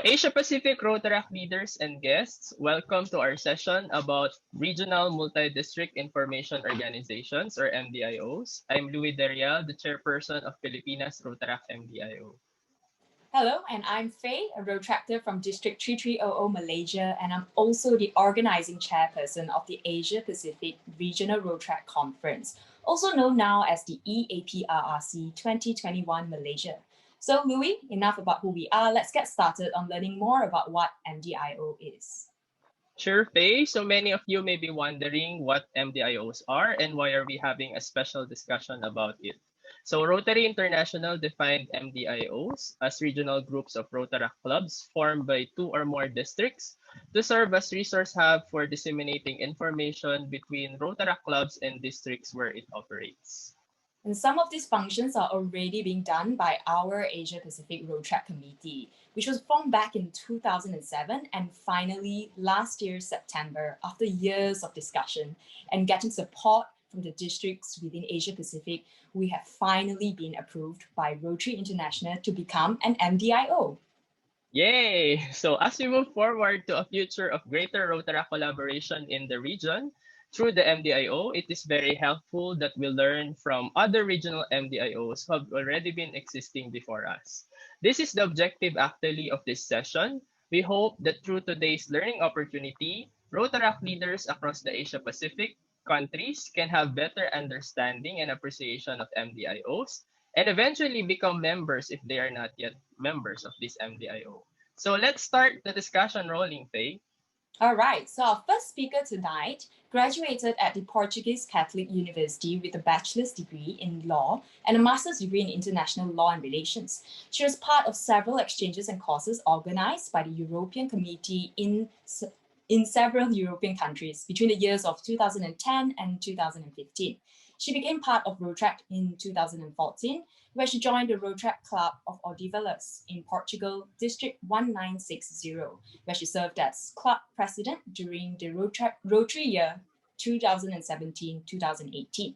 Asia Pacific Rotaract leaders and guests, welcome to our session about Regional Multi-District Information Organizations or MDIOs. I'm Louis Derial, the chairperson of Filipinas Rotaract MDIO. Hello, and I'm Faye, a Rotractor from District 3300 Malaysia, and I'm also the organizing chairperson of the Asia Pacific Regional Rotract Conference, also known now as the EAPRRC 2021 Malaysia. So, Louis, enough about who we are. Let's get started on learning more about what MDIO is. Sure, Faye. So many of you may be wondering what MDIOs are and why are we having a special discussion about it. So Rotary International defined MDIOs as regional groups of Rotaract clubs formed by two or more districts to serve as resource hub for disseminating information between Rotaract clubs and districts where it operates. And some of these functions are already being done by our Asia Pacific Rotract Committee, which was formed back in 2007 and finally last year, September, after years of discussion and getting support from the districts within Asia Pacific, we have finally been approved by Rotary International to become an MDIO. Yay! So as we move forward to a future of greater Rotaract collaboration in the region, through the MDIO, it is very helpful that we learn from other regional MDIOs who have already been existing before us. This is the objective actually of this session. We hope that through today's learning opportunity, Rotaract leaders across the Asia Pacific countries can have better understanding and appreciation of MDIOs and eventually become members if they are not yet members of this MDIO. So let's start the discussion rolling, Faye. All right, so our first speaker tonight graduated at the Portuguese Catholic University with a bachelor's degree in law and a master's degree in international law and relations. She was part of several exchanges and courses organized by the European Committee in several European countries between the years of 2010 and 2015. She became part of Rotaract in 2014, where she joined the Rotaract Club of Odivelas in Portugal, District 1960, where she served as club president during the Rotary year 2017-2018.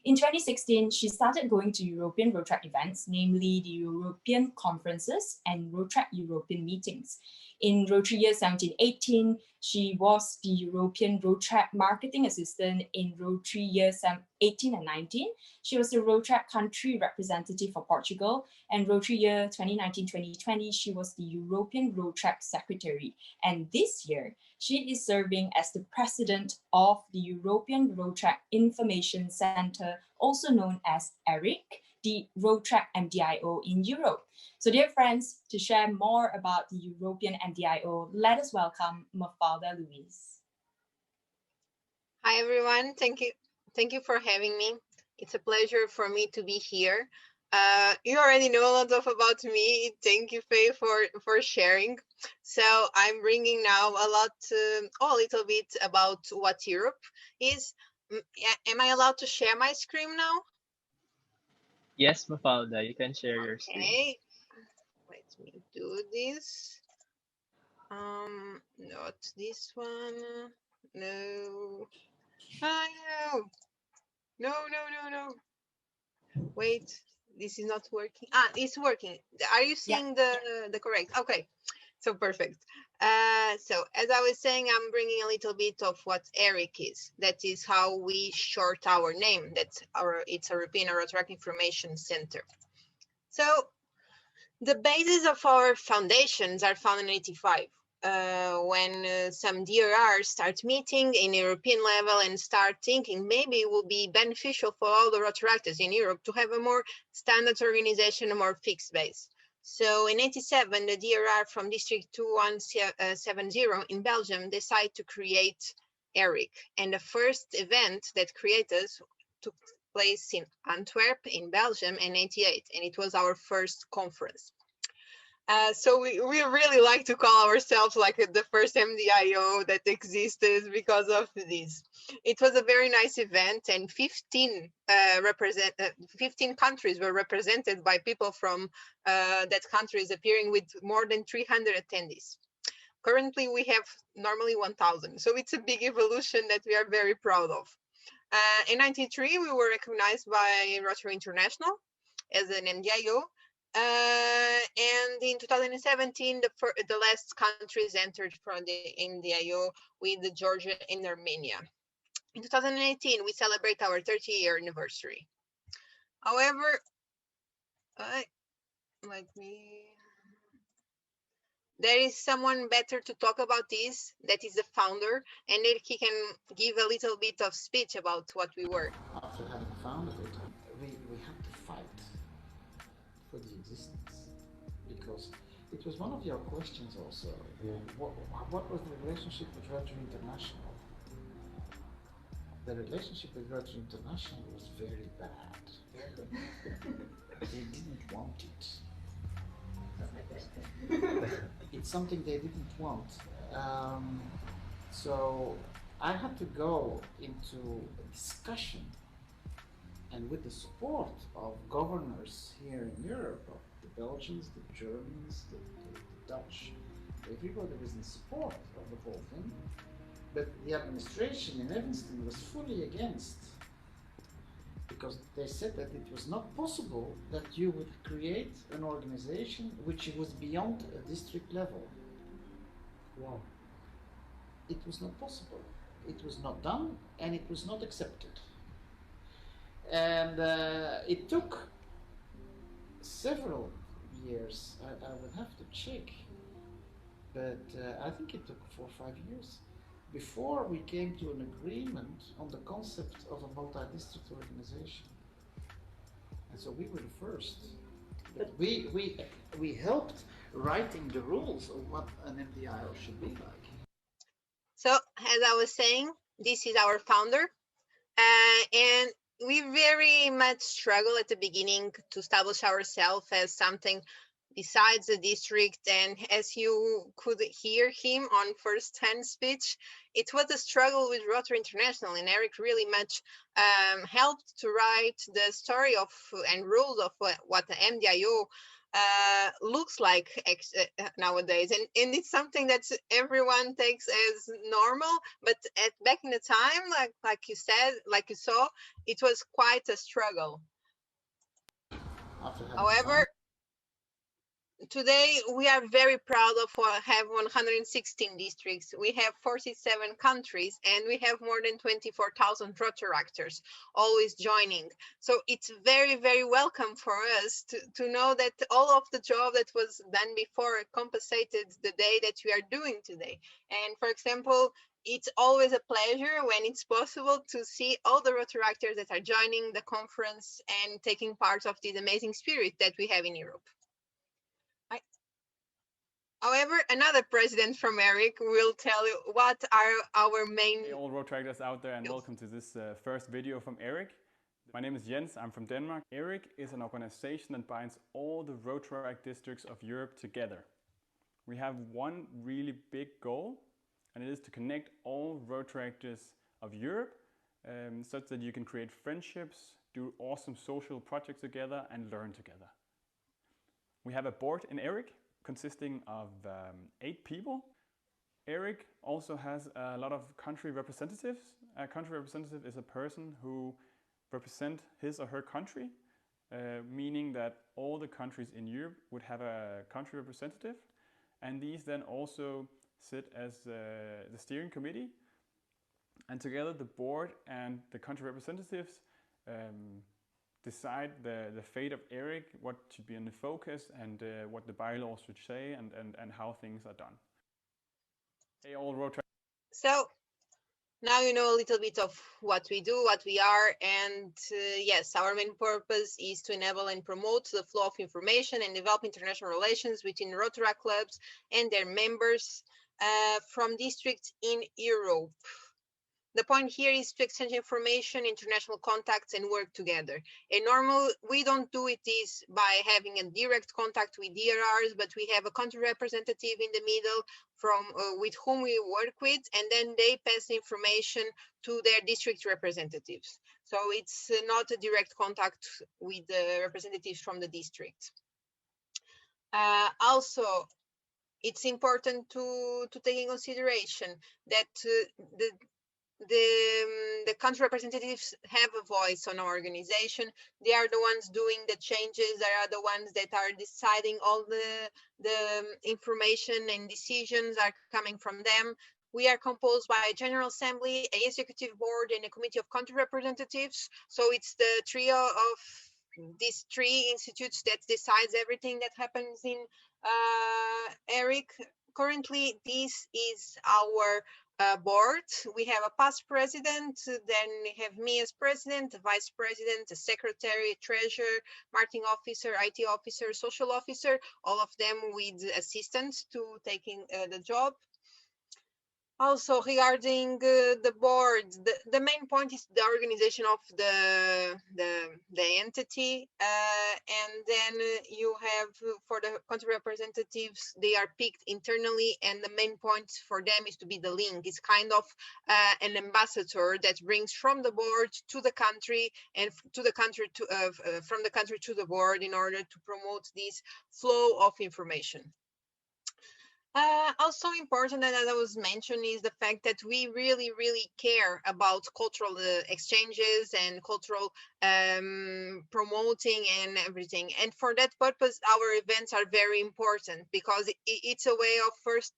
In 2016, she started going to European Rotaract events, namely the European conferences and Rotaract European meetings. In Rotary year 17-18, she was the European Rotaract marketing assistant. In Rotary year 18 and 19, she was the Rotaract country representative for Portugal. And Rotary year 2019-2020, she was the European Rotaract secretary. And this year, she is serving as the president of the European Rotaract Information Center, also known as ERIC, the Rotaract MDIO in Europe. So dear friends, to share more about the European MDIO, let us welcome Mafalda Luis. Hi everyone, thank you for having me. It's a pleasure for me to be here. You already know a lot about me. Thank you, Faye, for sharing. So I'm bringing now a little bit about what Europe is. Am I allowed to share my screen now? Yes, Mafalda, you can share your screen. Okay, let me do this. Not this one. No. No. Wait, this is not working. It's working. Are you seeing the correct? Okay, so perfect. So as I was saying, I'm bringing a little bit of what ERIC is. That is how we short our name. It's European Rotaract Information Center. So the basis of our foundations are found in 85. When some DRRs start meeting in European level and start thinking maybe it will be beneficial for all the Rotaractors in Europe to have a more standard organization, a more fixed base. So in 87, the DRR from District 2170 in Belgium decided to create ERIC. And the first event that created took place in Antwerp in Belgium in 88, and it was our first conference. So we really like to call ourselves like the first MDIO that existed because of this. It was a very nice event, and 15 countries were represented by people from that countries, appearing with more than 300 attendees. Currently, we have normally 1,000, so it's a big evolution that we are very proud of. In 93, we were recognized by Rotary International as an MDIO. And in 2017, the last countries entered from the MDIO with Georgia and Armenia. In 2018, we celebrate our 30-year anniversary. However, there is someone better to talk about this, that is the founder, and then he can give a little bit of speech about what we were. After having founded it, we had to fight for the existence, because it was one of your questions also. Yeah. What was the relationship with Rotary International? The relationship with Rotary International was very bad. They didn't want it. It's something they didn't want. So I had to go into a discussion, and with the support of governors here in Europe, of the Belgians, the Germans, the Dutch, everybody was in support of the whole thing. But the administration in Evanston was fully against, because they said that it was not possible that you would create an organization which was beyond a district level. Wow. It was not possible. It was not done, and it was not accepted. And it took several years. I would have to check, but I think it took 4 or 5 years before we came to an agreement on the concept of a multi-district organization. And so we were the first. But we helped writing the rules of what an MDIO should be like. So, as I was saying, this is our founder, and we very much struggled at the beginning to establish ourselves as something besides the district. And as you could hear him on first-hand speech, it was a struggle with Rotary International, and Eric really much helped to write the story of and rules of what the MDIO looks like nowadays, and it's something that everyone takes as normal, but back in the time, like you said, like you saw, it was quite a struggle. However, today we are very proud of have 116 districts. We have 47 countries, and we have more than 24,000 Rotaractors always joining. So it's very, very welcome for us to know that all of the job that was done before compensated the day that we are doing today. And for example, it's always a pleasure when it's possible to see all the Rotaractors that are joining the conference and taking part of this amazing spirit that we have in Europe. However, another president from Eric will tell you what are our main... Hey all Rotaractors out there, and welcome to this first video from Eric. My name is Jens, I'm from Denmark. Eric is an organization that binds all the Rotaract districts of Europe together. We have one really big goal, and it is to connect all Rotaractors of Europe such that you can create friendships, do awesome social projects together, and learn together. We have a board in Eric consisting of 8 people. Eric also has a lot of country representatives. A country representative is a person who represents his or her country, meaning that all the countries in Europe would have a country representative, and these then also sit as the steering committee, and together the board and the country representatives decide the fate of Eric, what should be in the focus, and what the bylaws should say, and how things are done. Hey, all Rotaract. So now you know a little bit of what we do, what we are, and yes, our main purpose is to enable and promote the flow of information and develop international relations between Rotaract clubs and their members from districts in Europe. The point here is to exchange information, international contacts, and work together. And normally, we don't do it this by having a direct contact with DRRs, but we have a country representative in the middle from with whom we work with, and then they pass the information to their district representatives. So it's not a direct contact with the representatives from the district. Also, it's important to take in consideration that the country representatives have a voice on our organization. They are the ones doing the changes. They are the ones that are deciding all the information and decisions are coming from them. We are composed by a General Assembly, a Executive Board, and a Committee of Country Representatives. So it's the trio of these three institutes that decides everything that happens in ERIC. Currently, this is our board. We have a past president, then we have me as president, a vice president, a secretary, a treasurer, marketing officer, IT officer, social officer, all of them with assistants to taking the job. Also, regarding the board, the main point is the organization of the entity, and then you have for the country representatives, they are picked internally, and the main point for them is to be the link. It's kind of an ambassador that brings from the board to the country, and to the country to from the country to the board in order to promote this flow of information. Also important, and as I was mentioning, is the fact that we really, really care about cultural exchanges and cultural promoting and everything. And for that purpose, our events are very important because it's a way of first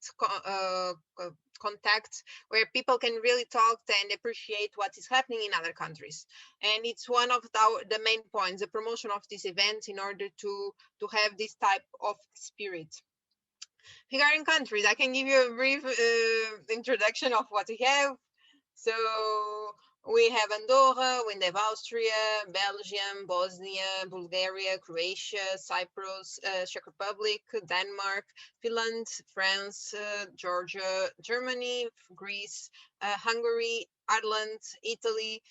contact where people can really talk and appreciate what is happening in other countries. And it's one of the main points, the promotion of this event in order to have this type of spirit. Regarding countries, I can give you a brief introduction of what we have. So we have Andorra, we have Austria, Belgium, Bosnia, Bulgaria, Croatia, Cyprus, Czech Republic, Denmark, Finland, France, Georgia, Germany, Greece, Hungary, Ireland, Italy,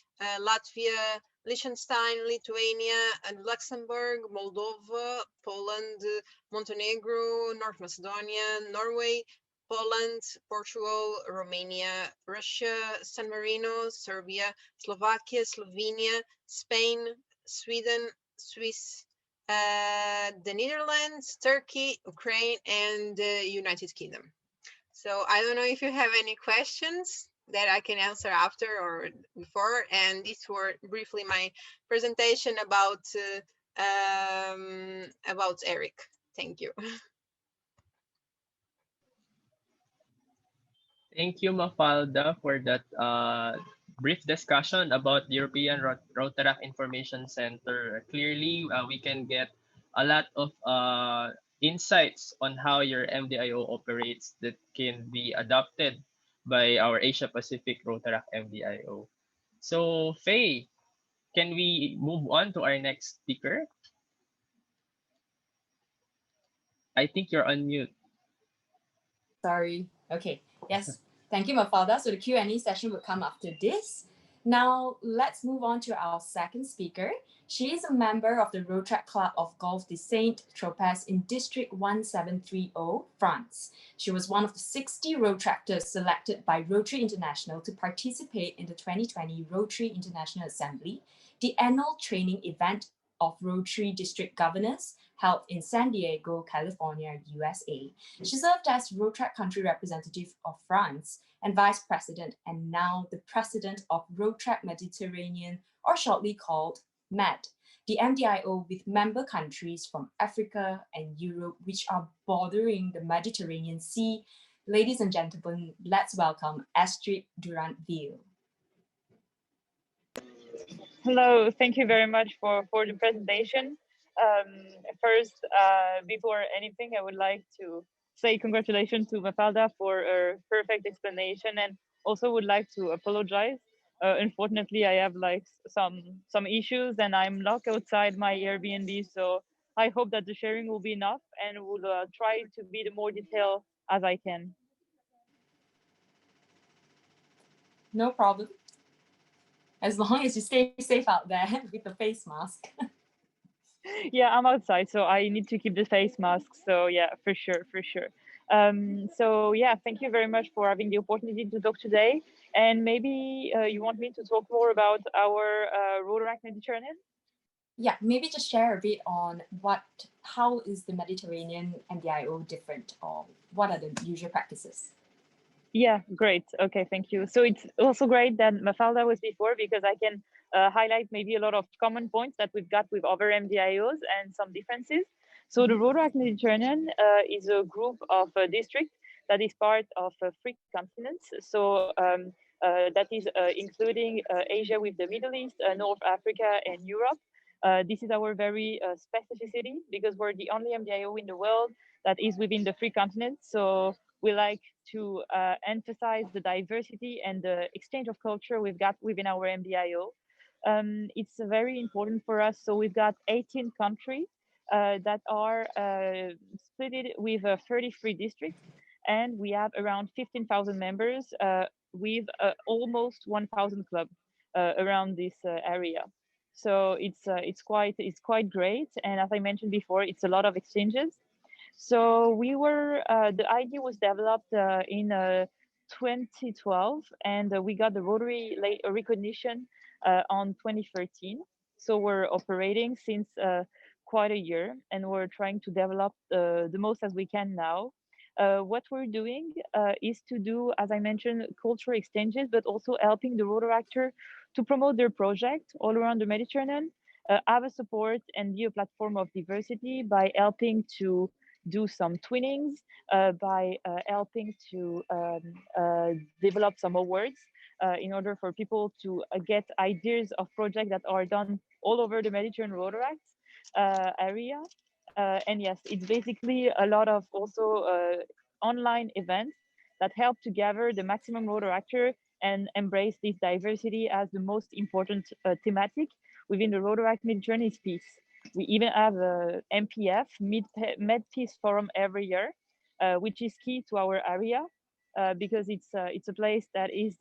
Latvia, Liechtenstein, Lithuania, and Luxembourg, Moldova, Poland, Montenegro, North Macedonia, Norway, Poland, Portugal, Romania, Russia, San Marino, Serbia, Slovakia, Slovenia, Spain, Sweden, Swiss, the Netherlands, Turkey, Ukraine, and the United Kingdom. So I don't know if you have any questions that I can answer after or before. And these were briefly my presentation about ERIC. Thank you. Thank you, Mafalda, for that brief discussion about the European Rotaract Information Center. Clearly, we can get a lot of insights on how your MDIO operates that can be adopted by our Asia Pacific Rotaract MDIO. So, Faye, can we move on to our next speaker? I think you're on mute. Sorry. Okay. Yes. Thank you, Mafalda. So the Q&A session will come after this. Now, let's move on to our second speaker. She is a member of the Rotaract Club of Golf de Saint-Tropez in District 1730, France. She was one of the 60 Rotaractors selected by Rotary International to participate in the 2020 Rotary International Assembly, the annual training event of Rotary District Governors held in San Diego, California, USA. She served as Rotaract Country Representative of France and Vice President, and now the President of Rotaract Mediterranean, or shortly called MED, the MDIO with member countries from Africa and Europe, which are bordering the Mediterranean Sea. Ladies and gentlemen, let's welcome Astrid Durand-Viel. Hello, thank you very much for the presentation. First, before anything, I would like to say congratulations to Mafalda for a perfect explanation, and also would like to apologize. Unfortunately, I have like some issues and I'm locked outside my Airbnb, so I hope that the sharing will be enough and will try to be the more detailed as I can. No problem. As long as you stay safe out there with the face mask. Yeah, I'm outside, so I need to keep the face mask. So yeah, for sure, for sure. So yeah, thank you very much for having the opportunity to talk today. And maybe you want me to talk more about our Rotaract Mediterranean? Yeah, maybe just share a bit on how is the Mediterranean MDIO different, or what are the usual practices? Yeah, great. Okay, thank you. So it's also great that Mafalda was before, because I can highlight maybe a lot of common points that we've got with other MDIOs and some differences. So the Rotaract Mediterranean is a group of districts that is part of 3 continents. So that is including Asia with the Middle East, North Africa, and Europe. This is our very specificity, because we're the only MDIO in the world that is within the 3 continents. So we like to emphasize the diversity and the exchange of culture we've got within our MDIO. It's very important for us. So we've got 18 countries that are split with 33 districts, and we have around 15,000 members with almost 1,000 clubs around this area. So it's quite great, and as I mentioned before, it's a lot of exchanges. So the idea was developed in 2012, and we got the Rotary recognition on 2013. So we're operating since quite a year, and we're trying to develop the most as we can now. What we're doing is to do, as I mentioned, cultural exchanges, but also helping the Rotaractor to promote their project all around the Mediterranean, have a support and be a platform of diversity by helping to do some twinnings, by helping to develop some awards in order for people to get ideas of projects that are done all over the Mediterranean Rotaract area. And yes, it's basically a lot of also online events that help to gather the maximum Rotaractor and embrace this diversity as the most important thematic within the Rotaract Mediterranean is peace. We even have a MPF, Med Peace Forum, every year, which is key to our area because it's a place that is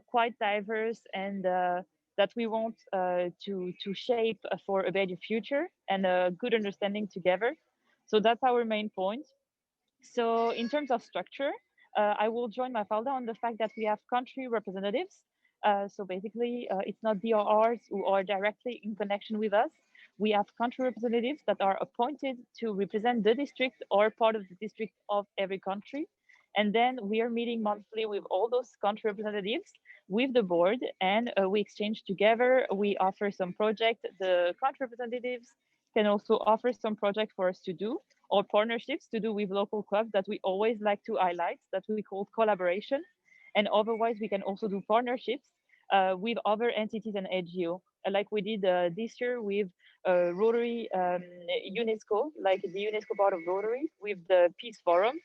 quite diverse and that we want to shape for a better future and a good understanding together. So that's our main point. So in terms of structure, I will join Mafalda on the fact that we have country representatives. So basically, it's not DRRs who are directly in connection with us. We have country representatives that are appointed to represent the district or part of the district of every country. And then we are meeting monthly with all those country representatives with the board, and we exchange together. We offer some project. The country representatives can also offer some project for us to do, or partnerships to do with local clubs that we always like to highlight, that we call collaboration. And otherwise, we can also do partnerships with other entities and NGO, like we did this year with Rotary UNESCO, like the UNESCO part of Rotary with the Peace Forum.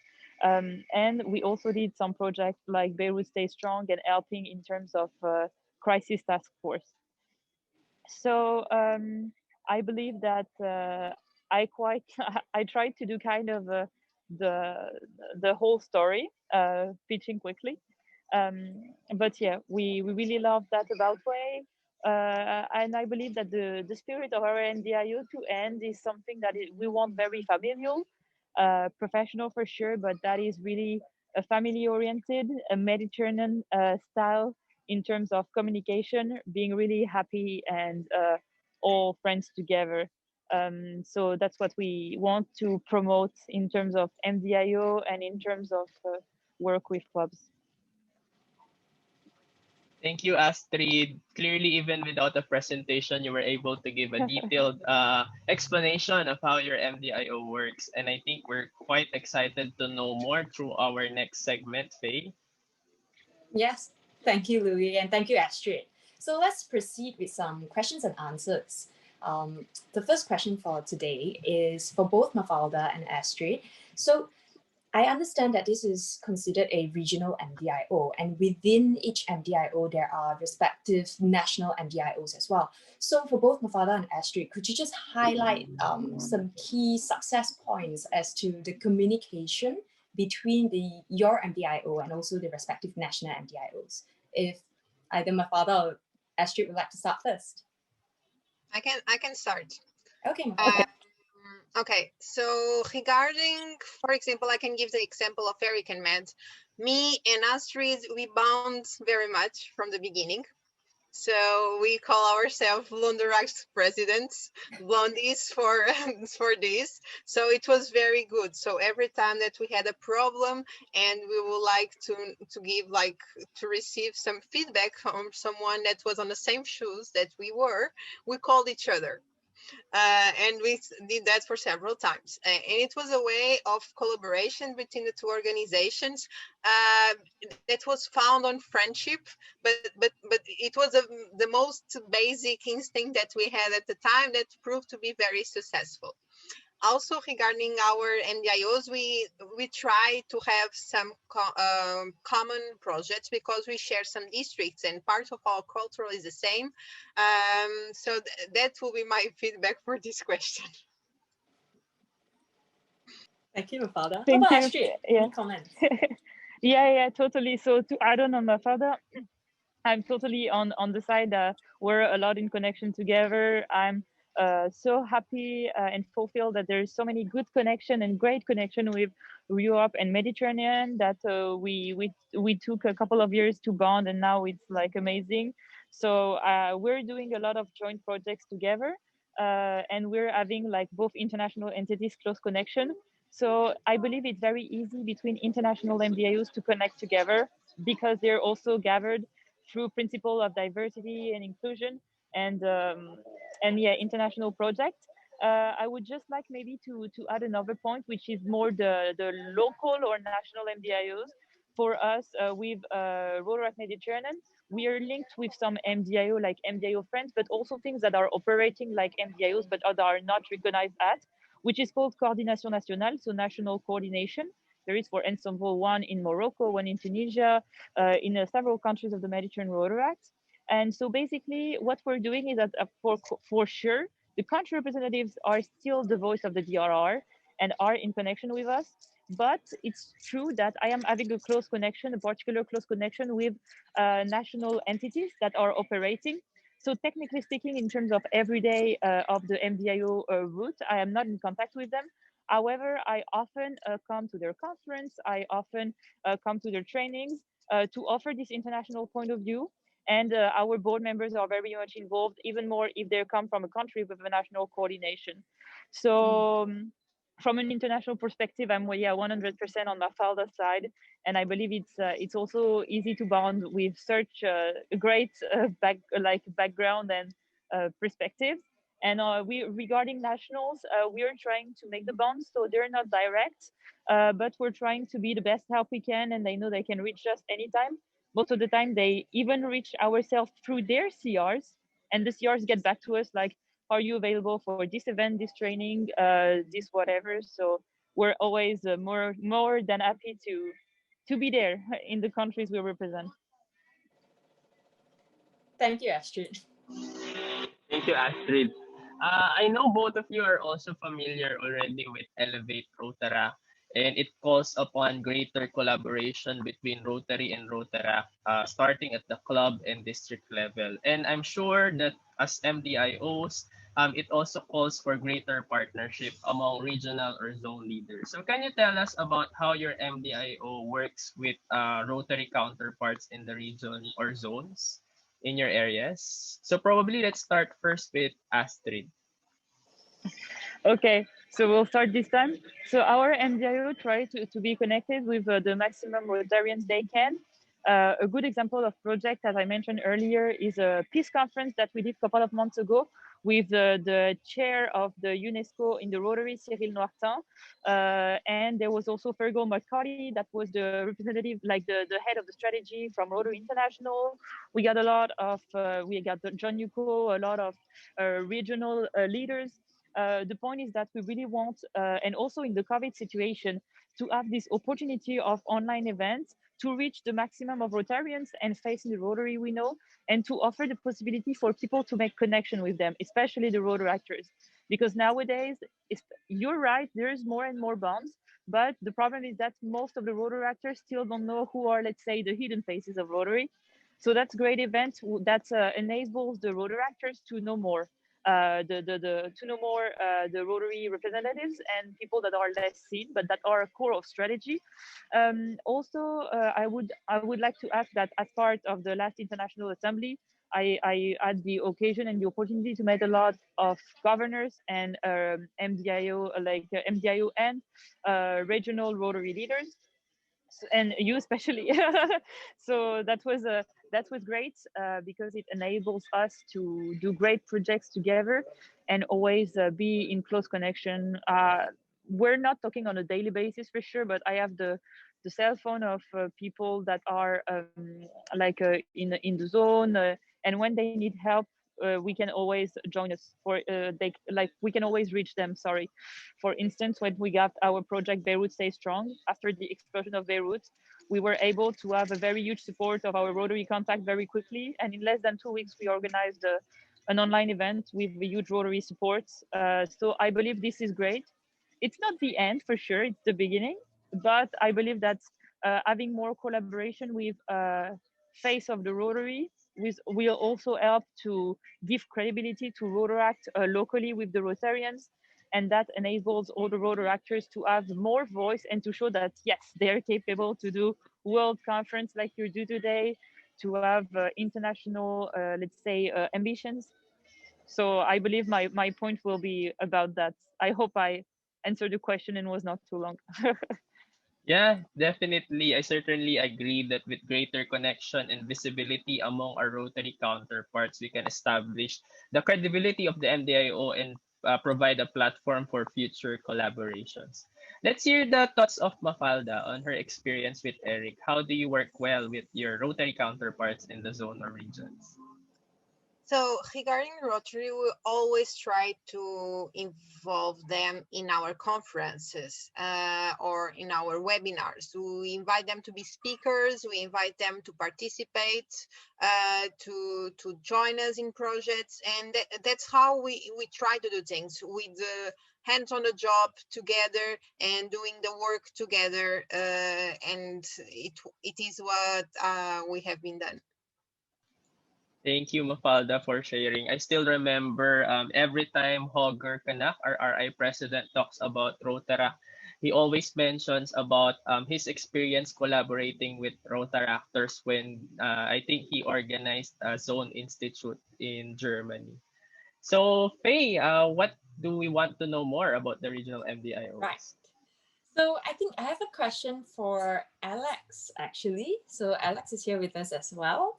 And we also did some projects like Beirut Stay Strong and helping in terms of crisis task force. So I believe that I tried to do kind of the whole story, pitching quickly. But yeah, we really love that about way. And I believe that the spirit of our NDIO to end is something that we want very familial, professional for sure, but that is really a family oriented, a Mediterranean style in terms of communication, being really happy and all friends together. So that's what we want to promote in terms of MDIO and in terms of work with clubs. Thank you, Astrid. Clearly, even without a presentation, you were able to give a detailed explanation of how your MDIO works. And I think we're quite excited to know more through our next segment, Faye. Yes, thank you, Louis, and thank you, Astrid. So let's proceed with some questions and answers. The first question for today is for both Mafalda and Astrid. So I understand that this is considered a regional MDIO, and within each MDIO, there are respective national MDIOs as well. So for both Mafalda and Astrid, could you just highlight some key success points as to the communication between your MDIO and also the respective national MDIOs? If either Mafalda or Astrid would like to start first. I can start. Okay, Mafalda. Okay, so regarding, for example, I can give the example of Eric and Med. Me and Astrid, we bound very much from the beginning. So we call ourselves Rotaract presidents, blondies for for this. So it was very good. So every time that we had a problem and we would like to give like to receive some feedback from someone that was on the same shoes that we were, we called each other. And we did that for several times. And it was a way of collaboration between the two organizations uh, that was found on friendship, but it was the most basic instinct that we had at the time that proved to be very successful. Also, regarding our MDIOs, we try to have some common projects because we share some districts and part of our culture is the same. So that will be my feedback for this question. Thank you, Mafalda. How Thank about you. Astrid? Yeah. Any comments? Yeah, totally. So to add on Mafalda, I'm totally on the side that we're a lot in connection together. I'm so happy and fulfilled that there's so many good connection and great connection with Europe and Mediterranean that we took a couple of years to bond, and now it's like amazing. So we're doing a lot of joint projects together, and we're having like both international entities close connection. So I believe it's very easy between international MDIOs to connect together because they're also gathered through principle of diversity and inclusion and yeah, international project. I would just like maybe to add another point, which is more the local or national MDIOs. For us, with Rotaract Mediterranean, we are linked with some MDIO like MDIO friends, but also things that are operating like MDIOs, but that are not recognized at, which is called Coordination Nationale, so national coordination. There is, for example, one in Morocco, one in Tunisia, in several countries of the Mediterranean Rotaract. And so basically what we're doing is that for sure, the country representatives are still the voice of the DRR and are in connection with us. But it's true that I am having a close connection, a particular close connection with national entities that are operating. So technically speaking, in terms of everyday of the MDIO route, I am not in contact with them. However, I often come to their conference. I often come to their trainings to offer this international point of view. And our board members are very much involved, even more if they come from a country with a national coordination. So from an international perspective, I'm 100% on Mafalda's side, and I believe it's also easy to bond with such a great background and perspectives. And we regarding nationals, we are trying to make the bonds so they're not direct, but we're trying to be the best help we can, and they know they can reach us anytime. Most of the time, they even reach ourselves through their CRs, and the CRs get back to us like, "Are you available for this event, this training, this whatever?" So we're always more than happy to be there in the countries we represent. Thank you, Astrid. Thank you, Astrid. I know both of you are also familiar already with Elevate Rotaract, and it calls upon greater collaboration between Rotary and Rotaract, starting at the club and district level. And I'm sure that as MDIOs, it also calls for greater partnership among regional or zone leaders. So can you tell us about how your MDIO works with Rotary counterparts in the region or zones in your areas? So probably let's start first with Astrid. Okay, so we'll start this time. So our MDIO try to be connected with the maximum Rotarians they can. A good example of project, as I mentioned earlier, is a peace conference that we did a couple of months ago with the chair of the UNESCO in the Rotary, Cyril Noirtin. And there was also Fergal McCarty, that was the representative, like the head of the strategy from Rotary International. We got a lot of, we got John Yuko, a lot of regional leaders. The point is that we really want, and also in the COVID situation, to have this opportunity of online events to reach the maximum of Rotarians and facing the Rotary we know, and to offer the possibility for people to make connection with them, especially the Rotaractors. Because nowadays, you're right, there's more and more bonds, but the problem is that most of the Rotaractors still don't know who are, let's say, the hidden faces of Rotary. So that's a great event that enables the Rotaractors to know more to know more the Rotary representatives and people that are less seen, but that are a core of strategy. Also, I would like to ask that as part of the last International Assembly, I had the occasion and the opportunity to meet a lot of governors and MDIO, MDIO and regional Rotary leaders, and you especially. So that was great because it enables us to do great projects together and always be in close connection. We're not talking on a daily basis for sure, but I have the cell phone of people that are in the zone, and when they need help, we can always join us for we can always reach them. Sorry, for instance, when we got our project Beirut Stay Strong after the explosion of Beirut, we were able to have a very huge support of our Rotary contact very quickly, and in less than 2 weeks we organized an online event with huge Rotary support. So I believe this is great. It's not the end for sure, it's the beginning, but I believe that having more collaboration with face of the Rotary will also help to give credibility to Rotaract locally with the Rotarians, and that enables all the Rotaractors to have more voice and to show that yes, they're capable to do world conference like you do today, to have international, let's say, ambitions. So I believe my point will be about that. I hope I answered the question and was not too long. Yeah, definitely. I certainly agree that with greater connection and visibility among our Rotary counterparts, we can establish the credibility of the MDIO and provide a platform for future collaborations. Let's hear the thoughts of Mafalda on her experience with Eric. How do you work well with your Rotary counterparts in the zone or regions? So regarding Rotary, we always try to involve them in our conferences or in our webinars. We invite them to be speakers. We invite them to participate, to join us in projects, and that's how we try to do things with the hands on the job together and doing the work together. And it is what we have been done. Thank you, Mafalda, for sharing. I still remember every time Hogger Kanak, our RI president, talks about Rotaract, he always mentions about his experience collaborating with Rotaractors when I think he organized a Zone Institute in Germany. So, Faye, what do we want to know more about the regional MDIOs? Right. So I think I have a question for Alex, actually. So Alex is here with us as well,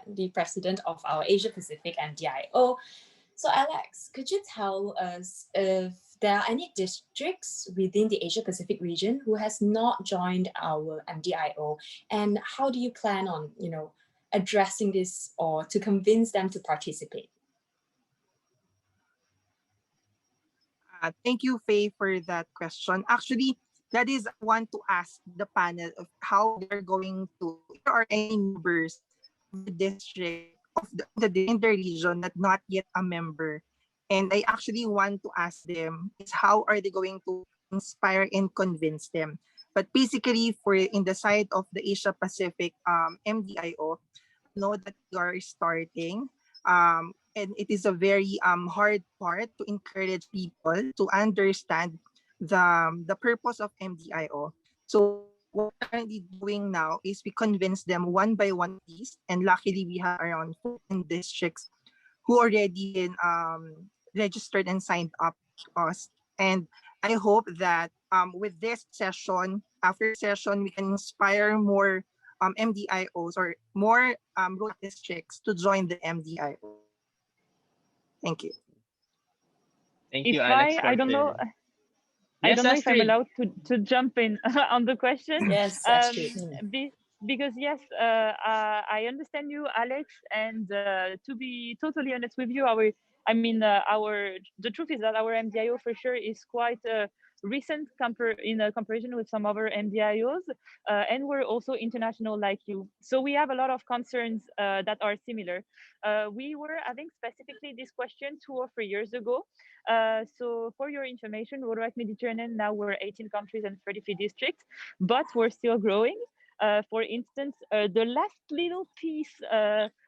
the president of our Asia Pacific MDIO. So Alex, could you tell us if there are any districts within the Asia Pacific region who has not joined our MDIO, and how do you plan on, addressing this or to convince them to participate? Thank you, Faye, for that question. Actually, that is, I want to ask the panel of how they're going to, if there are any members of the district in the region that not yet a member. And I actually want to ask them is how are they going to inspire and convince them. But basically, for in the side of the Asia Pacific MDIO, I know that you are starting. And it is a very hard part to encourage people to understand the purpose of MDIO. So what we're currently doing now is we convince them one by one piece, and luckily we have around 14 districts who already been registered and signed up to us. And I hope that with this session, after session, we can inspire more MDIOs or more road districts to join the MDIO. Thank you. Thank If you, Alex, I for don't know, sharing. I Yes, don't know if I'm Astrid. allowed to jump in on the question. Yes, Um, Astrid. because yes, I understand you, Alex, and to be totally honest with you, the truth is that our MDIO for sure is quite recent in a comparison with some other MDIOs, and we're also international like you. So we have a lot of concerns that are similar. We were having specifically this question 2 or 3 years ago. So for your information, Rotaract Mediterranean, now we're 18 countries and 33 districts, but we're still growing. For instance, the last little piece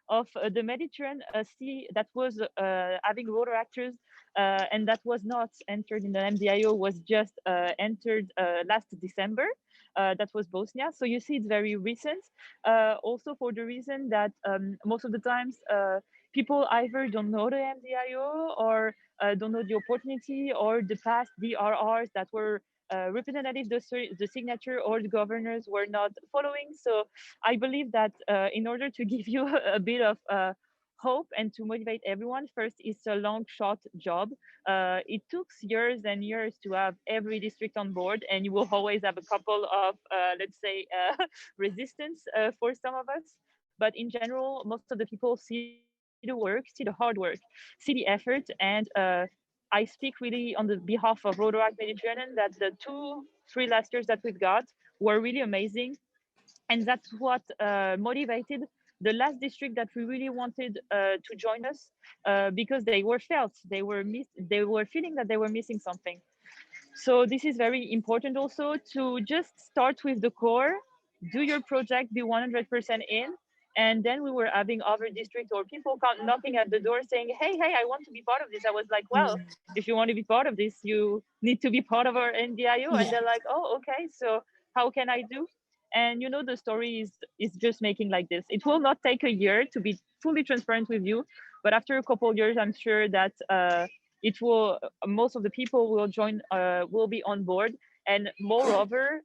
of the Mediterranean Sea that was having Rotaractors and that was not entered in the MDIO was just entered last December. that was Bosnia. So you see, it's very recent. Also for the reason that most of the times people either don't know the MDIO or don't know the opportunity or the past DRRs that were representative, the signature or the governors were not following. So I believe that in order to give you a bit of hope and to motivate everyone, first, it's a long shot job. It took years and years to have every district on board, and you will always have a couple of, let's say, resistance for some of us. But in general, most of the people see the work, see the hard work, see the effort, and I speak really on the behalf of Rotaract Mediterranean that the 3 last years that we've got were really amazing, and that's what motivated the last district that we really wanted to join us because they were feeling that they were missing something. So this is very important also to just start with the core, do your project, be 100% in. And then we were having other districts or people knocking at the door saying, hey, I want to be part of this. I was like, well, if you want to be part of this, you need to be part of our MDIO. And they're like, oh, okay, so how can I do? And you know, the story is just making like this. It will not take a year, to be fully transparent with you, but after a couple of years, I'm sure that it will, most of the people will join, will be on board. And moreover,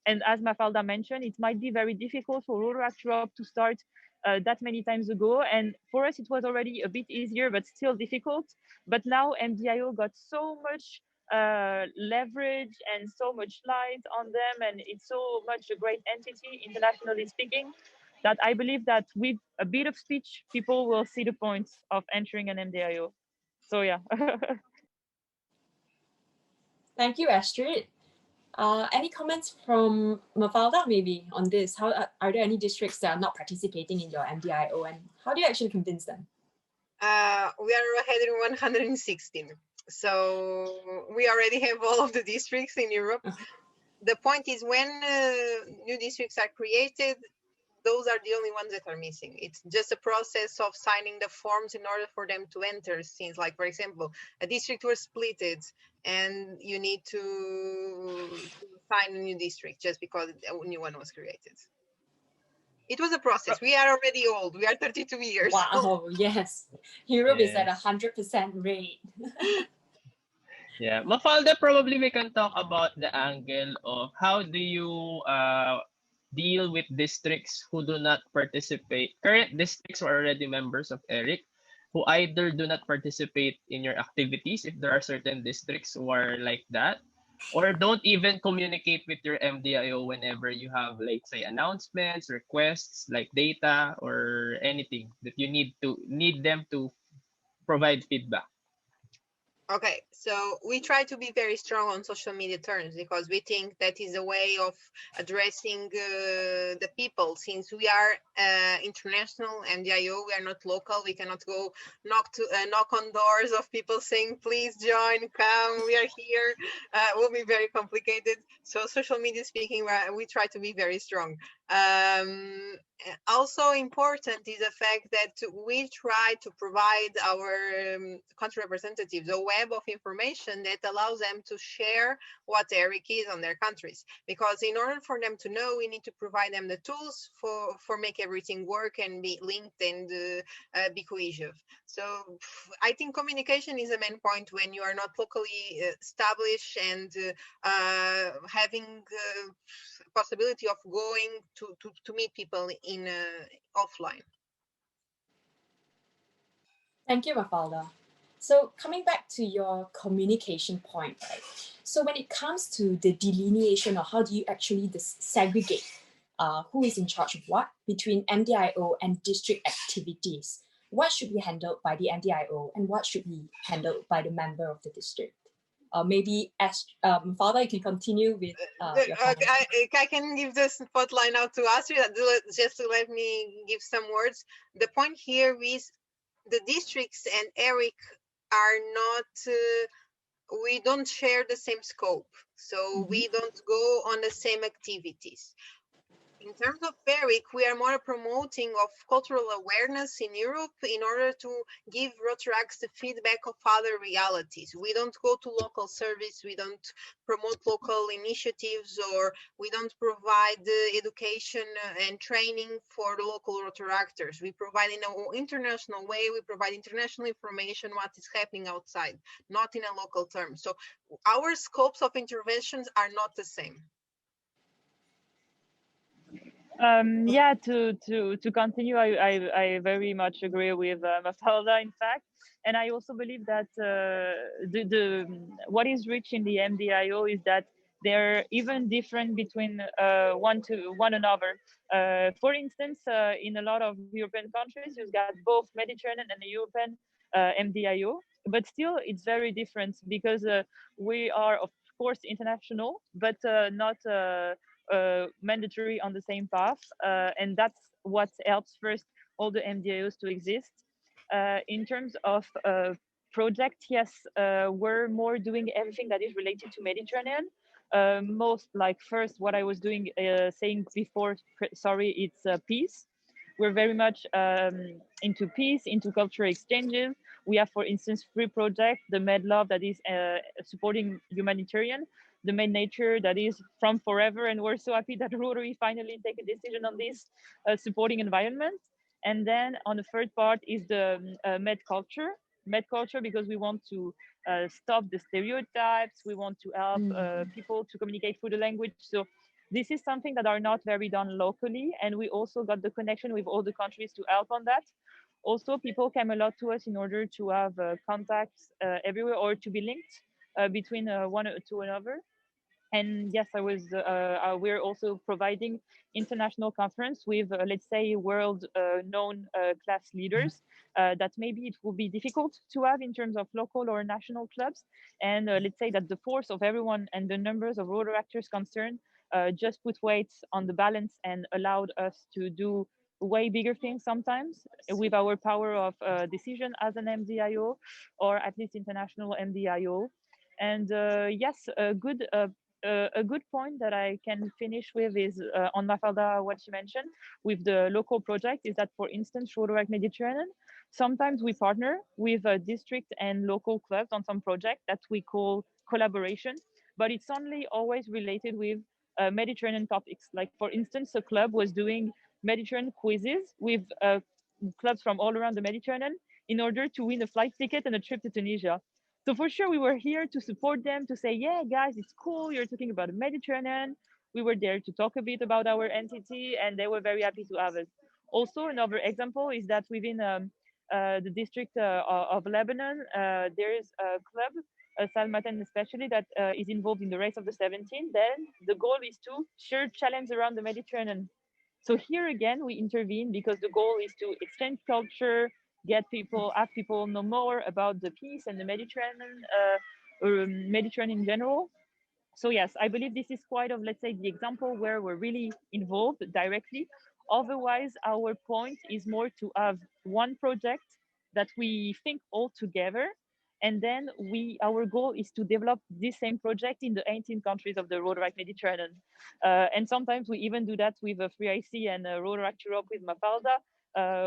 and as Mafalda mentioned, it might be very difficult for Rotaract Europe to start that many times ago. And for us, it was already a bit easier, but still difficult. But now MDIO got so much leverage and so much light on them, and it's so much a great entity, internationally speaking, that I believe that with a bit of speech, people will see the points of entering an MDIO. So yeah. Thank you, Astrid. Any comments from Mafalda maybe on this? How are there any districts that are not participating in your MDIO, and how do you actually convince them? We are ahead in 116. So we already have all of the districts in Europe. The point is when new districts are created, those are the only ones that are missing. It's just a process of signing the forms in order for them to enter. Since, like, for example, a district was splitted and you need to sign a new district just because a new one was created. It was a process. We are already old. We are 32 years. Wow, yes. Europe is at 100% rate. Yeah, Mafalda, probably we can talk about the angle of how do you deal with districts who do not participate, current districts who are already members of ERIC, who either do not participate in your activities, if there are certain districts who are like that, or don't even communicate with your MDIO whenever you have, like, say, announcements, requests, like data or anything that you need them to provide feedback. Okay, so we try to be very strong on social media terms because we think that is a way of addressing the people. Since we are international MDIO, we are not local. We cannot go knock on doors of people saying, please join, come, we are here. It will be very complicated. So social media speaking, we try to be very strong. Also important is the fact that we try to provide our country representatives a web of information that allows them to share what ERIC is on their countries. Because in order for them to know, we need to provide them the tools for make everything work and be linked and be cohesive. So I think communication is a main point when you are not locally established and having possibility of going to meet people in offline. Thank you, Mafalda. So coming back to your communication point, right? So when it comes to the delineation of how do you actually segregate who is in charge of what between MDIO and district activities, what should be handled by the MDIO and what should be handled by the member of the district? Maybe as Mafalda, you can continue with your comments. I can give the spotlight now to Astrid, just to let me give some words. The point here is the districts and ERIC are not, we don't share the same scope. So we don't go on the same activities. In terms of ERIC, we are more promoting of cultural awareness in Europe in order to give Rotaracts the feedback of other realities. We don't go to local service, we don't promote local initiatives, or we don't provide education and training for the local Rotaractors. We provide in an international way, we provide international information, what is happening outside, not in a local term. So our scopes of interventions are not the same. Yeah, to continue, I very much agree with Mafalda, in fact, and I also believe that the what is rich in the MDIO is that they're even different between one another. For instance, in a lot of European countries, you've got both Mediterranean and the European MDIO, but still it's very different because we are of course international, but not mandatory on the same path, and that's what helps first all the MDIOs to exist. In terms of project, yes, we're more doing everything that is related to Mediterranean. Most like first what I was doing, saying before, sorry, it's peace. We're very much into peace, into cultural exchanges. We have, for instance, three projects: the Med Love that is supporting humanitarian, the Med Nature that is from forever, and we're so happy that Rotary finally take a decision on this, supporting environment. And then on the third part is the Med Culture. Med Culture, because we want to stop the stereotypes. We want to help people to communicate through the language. So this is something that are not very done locally, and we also got the connection with all the countries to help on that. Also, people came a lot to us in order to have contacts everywhere, or to be linked between one to another. And yes, we're also providing international conference with, let's say, world known class leaders that maybe it will be difficult to have in terms of local or national clubs. And let's say that the force of everyone and the numbers of rotor actors concerned just put weights on the balance and allowed us to do way bigger things sometimes with our power of decision as an MDIO, or at least international MDIO. And yes, a good point that I can finish with is on Mafalda, what she mentioned with the local project is that, for instance, Rotaract Mediterranean, sometimes we partner with district and local clubs on some project that we call collaboration, but it's only always related with Mediterranean topics. Like, for instance, a club was doing Mediterranean quizzes with clubs from all around the Mediterranean in order to win a flight ticket and a trip to Tunisia. So for sure, we were here to support them, to say, yeah, guys, it's cool. You're talking about the Mediterranean. We were there to talk a bit about our entity, and they were very happy to have us. Also, another example is that within the district of Lebanon, there is a club, Salmatan especially, that is involved in the race of the 17. Then the goal is to share challenge around the Mediterranean. So here again, we intervene because the goal is to exchange culture, get people, have people know more about the peace and the Mediterranean, Mediterranean in general. So yes, I believe this is quite of, let's say, the example where we're really involved directly. Otherwise, our point is more to have one project that we think all together, and then our goal is to develop this same project in the 18 countries of the Rotaract Mediterranean. And sometimes we even do that with 3IC and Rotaract Europe with Mafalda,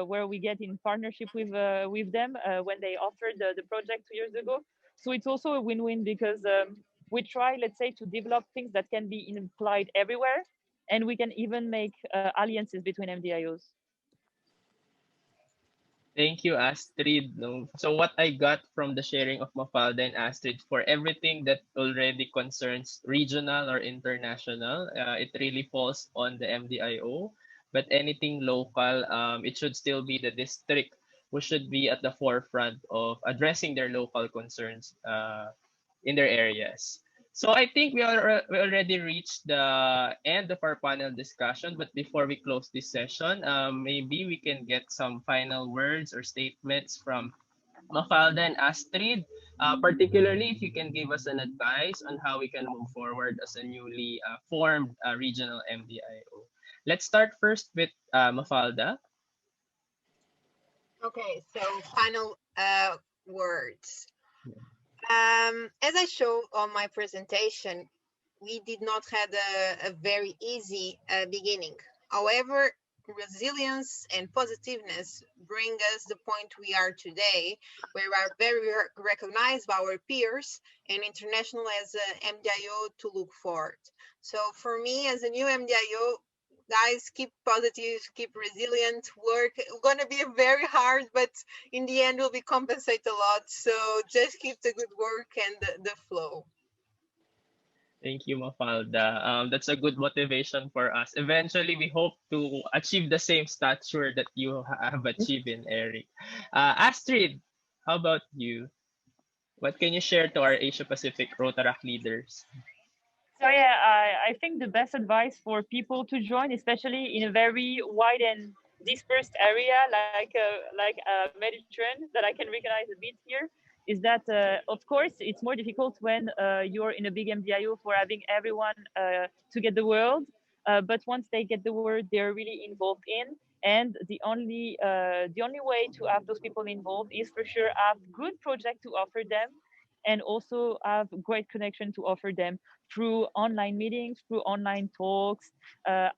where we get in partnership with them when they offered the project 2 years ago. So it's also a win-win because we try, let's say, to develop things that can be implied everywhere, and we can even make alliances between MDIOs. Thank you, Astrid. No. So what I got from the sharing of Mafalda and Astrid, for everything that already concerns regional or international, it really falls on the MDIO. But anything local, it should still be the district who should be at the forefront of addressing their local concerns in their areas. So I think we already reached the end of our panel discussion. But before we close this session, maybe we can get some final words or statements from Mafalda and Astrid, particularly if you can give us an advice on how we can move forward as a newly formed regional MDIO. Let's start first with Mafalda. Okay, so final words. As I showed on my presentation, we did not have a very easy beginning. However, resilience and positiveness bring us the point we are today, where we are very recognized by our peers and international as an MDIO to look forward. So for me, as a new MDIO, guys, keep positive, keep resilient, work. It's going to be very hard, but in the end, we'll be compensated a lot. So just keep the good work and the flow. Thank you, Mafalda. That's a good motivation for us. Eventually, we hope to achieve the same stature that you have achieved in Eric. Astrid, how about you? What can you share to our Asia Pacific Rotaract leaders? So yeah, I think the best advice for people to join, especially in a very wide and dispersed area like Mediterranean that I can recognize a bit here, is that of course it's more difficult when you're in a big MDIO for having everyone to get the word. But once they get the word, they're really involved in. And the only way to have those people involved is for sure have good project to offer them, and also have great connection to offer them through online meetings, through online talks,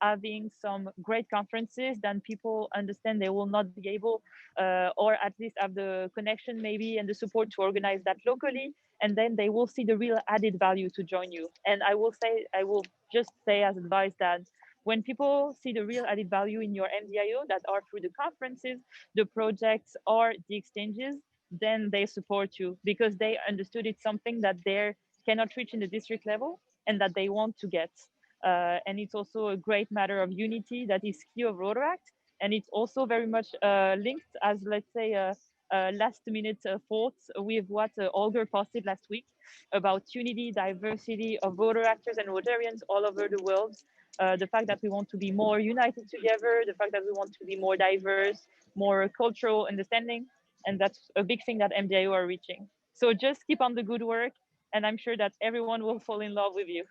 having some great conferences. Then people understand they will not be able, or at least have the connection maybe and the support to organize that locally. And then they will see the real added value to join you. And I will just say as advice that when people see the real added value in your MDIO that are through the conferences, the projects, or the exchanges, then they support you because they understood it's something that they cannot reach in the district level and that they want to get. And it's also a great matter of unity that is key of Rotaract. And it's also very much linked as, let's say, last minute thoughts with what Olger posted last week about unity, diversity of Rotaractors and Rotarians all over the world. The fact that we want to be more united together, the fact that we want to be more diverse, more cultural understanding. And that's a big thing that MDIO are reaching. So just keep on the good work, and I'm sure that everyone will fall in love with you.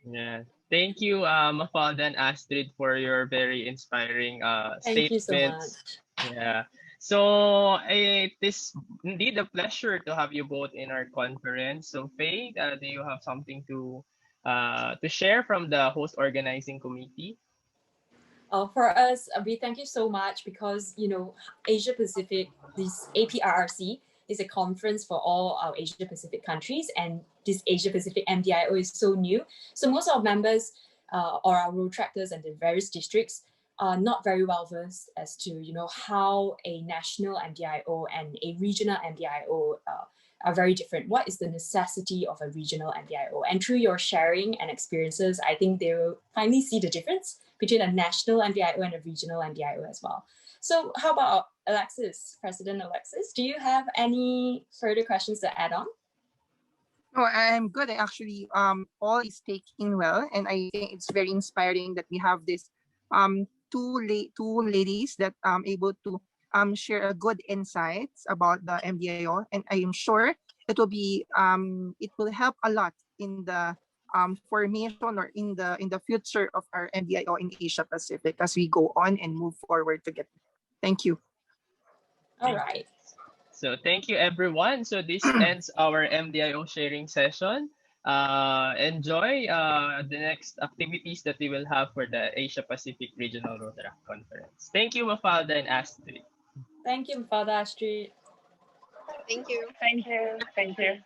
Yeah. Thank you, Mafalda and Astrid, for your very inspiring Thank you so statements. much. Yeah. So it is indeed a pleasure to have you both in our conference. So Faye, do you have something to share from the host organizing committee? For us, we thank you so much because Asia Pacific, this APRRC is a conference for all our Asia Pacific countries, and this Asia Pacific MDIO is so new. So most of our members or our Rotaractors and the various districts are not very well versed as to how a national MDIO and a regional MDIO are very different. What is the necessity of a regional MDIO? And through your sharing and experiences, I think they will finally see the difference between a national MDIO and a regional MDIO as well. So how about Alexis, President Alexis? Do you have any further questions to add on? No, I'm good. I actually, all is taking well, and I think it's very inspiring that we have this two ladies that able to share a good insights about the MDIO, and I am sure it will help a lot in the formation or in the future of our MDIO in Asia Pacific as we go on and move forward together. Thank you. All right. So thank you, everyone. So this ends our MDIO sharing session. Enjoy the next activities that we will have for the Asia Pacific Regional Rotaract Conference. Thank you, Mafalda and Astrid. Thank you, Father Astrid. Thank you. Thank you. Thank you.